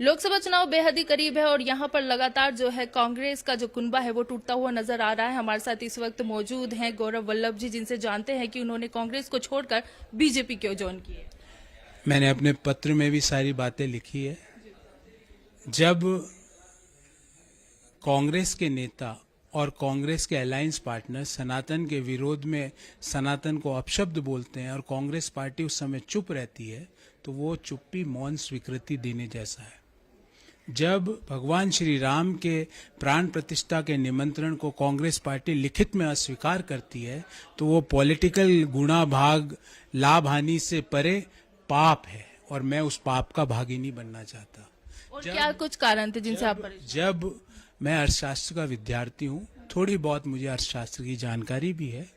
लोकसभा चुनाव बेहद ही करीब है और यहाँ पर लगातार जो है कांग्रेस का जो कुनबा है वो टूटता हुआ नजर आ रहा है। हमारे साथ इस वक्त मौजूद हैं गौरव वल्लभ जी, जिनसे जानते हैं कि उन्होंने कांग्रेस को छोड़कर बीजेपी क्यों ज्वाइन की है। मैंने अपने पत्र में भी सारी बातें लिखी है। जब कांग्रेस के नेता और कांग्रेस के अलायंस पार्टनर सनातन के विरोध में सनातन को अपशब्द बोलते हैं और कांग्रेस पार्टी उस समय चुप रहती है, तो वो चुप्पी मौन स्वीकृति देने जैसा है। जब भगवान श्री राम के प्राण प्रतिष्ठा के निमंत्रण को कांग्रेस पार्टी लिखित में अस्वीकार करती है, तो वो पॉलिटिकल गुणा भाग लाभ हानि से परे पाप है और मैं उस पाप का भागी नहीं बनना चाहता। और क्या कुछ कारण थे जिनसे आप जब मैं अर्थशास्त्र का विद्यार्थी हूँ, थोड़ी बहुत मुझे अर्थशास्त्र की जानकारी भी है।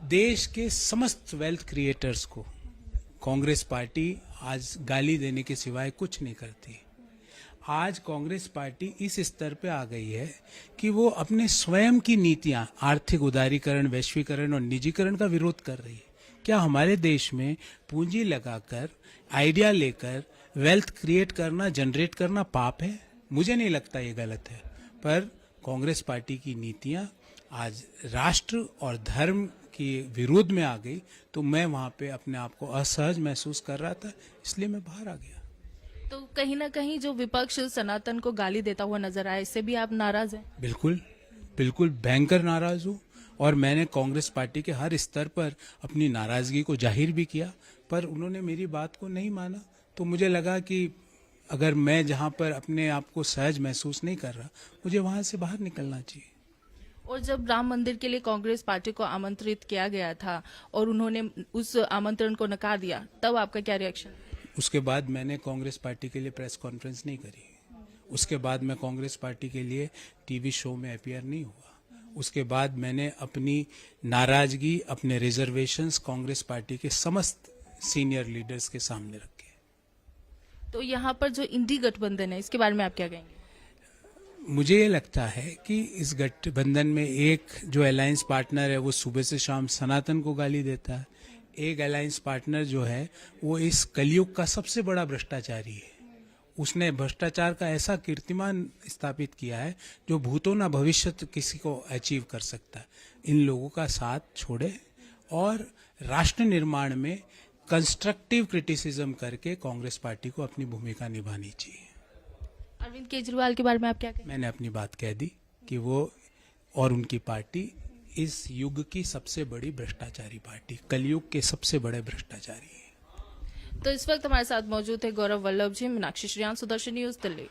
देश के समस्त वेल्थ क्रिएटर्स को कांग्रेस पार्टी आज गाली देने के सिवाय कुछ नहीं करती। आज कांग्रेस पार्टी इस स्तर पे आ गई है कि वो अपने स्वयं की नीतियां, आर्थिक उदारीकरण, वैश्वीकरण और निजीकरण का विरोध कर रही है। क्या हमारे देश में पूंजी लगाकर, आइडिया लेकर वेल्थ क्रिएट करना, जनरेट करना पाप है? मुझे नहीं लगता ये गलत है, पर कांग्रेस पार्टी की नीतियां आज राष्ट्र और धर्म के विरोध में आ गई, तो मैं वहां पे अपने आप को असहज महसूस कर रहा था, इसलिए मैं बाहर आ गया। तो कहीं ना कहीं जो विपक्ष सनातन को गाली देता हुआ नजर आया, इससे भी आप नाराज हैं? बिल्कुल बिल्कुल भयंकर नाराज हूँ और मैंने कांग्रेस पार्टी के हर स्तर पर अपनी नाराजगी को जाहिर भी किया, पर उन्होंने मेरी बात को नहीं माना। तो मुझे लगा कि अगर मैं जहां पर अपने आप को सहज महसूस नहीं कर रहा, मुझे वहां से बाहर निकलना चाहिए। और जब राम मंदिर के लिए कांग्रेस पार्टी को आमंत्रित किया गया था और उन्होंने उस आमंत्रण को नकार दिया, तब आपका क्या रिएक्शन? उसके बाद मैंने कांग्रेस पार्टी के लिए प्रेस कॉन्फ्रेंस नहीं करी। उसके बाद मैं कांग्रेस पार्टी के लिए टीवी शो में अपीयर नहीं हुआ। उसके बाद मैंने अपनी नाराजगी, अपने रिजर्वेशंस कांग्रेस पार्टी के समस्त सीनियर लीडर्स के सामने रखे। तो यहाँ पर जो इंडी गठबंधन है, इसके बारे में आप क्या कहेंगे? मुझे ये लगता है कि इस गठबंधन में एक जो अलायंस पार्टनर है वो सुबह से शाम सनातन को गाली देता है। एक अलायंस पार्टनर जो है वो इस कलयुग का सबसे बड़ा भ्रष्टाचारी है। उसने भ्रष्टाचार का ऐसा कीर्तिमान स्थापित किया है जो भूतो ना भविष्य किसी को अचीव कर सकता है। इन लोगों का साथ छोड़े और राष्ट्र निर्माण में कंस्ट्रक्टिव क्रिटिसिज्म करके कांग्रेस पार्टी को अपनी भूमिका निभानी चाहिए। अरविंद केजरीवाल के बारे में आप क्या कहेंगे? मैंने अपनी बात कह दी कि वो और उनकी पार्टी इस युग की सबसे बड़ी भ्रष्टाचारी पार्टी, कलयुग के सबसे बड़े भ्रष्टाचारी है। तो इस वक्त हमारे साथ मौजूद है गौरव वल्लभ जी। मीनाक्षी श्रीयान, सुदर्शन न्यूज, दिल्ली।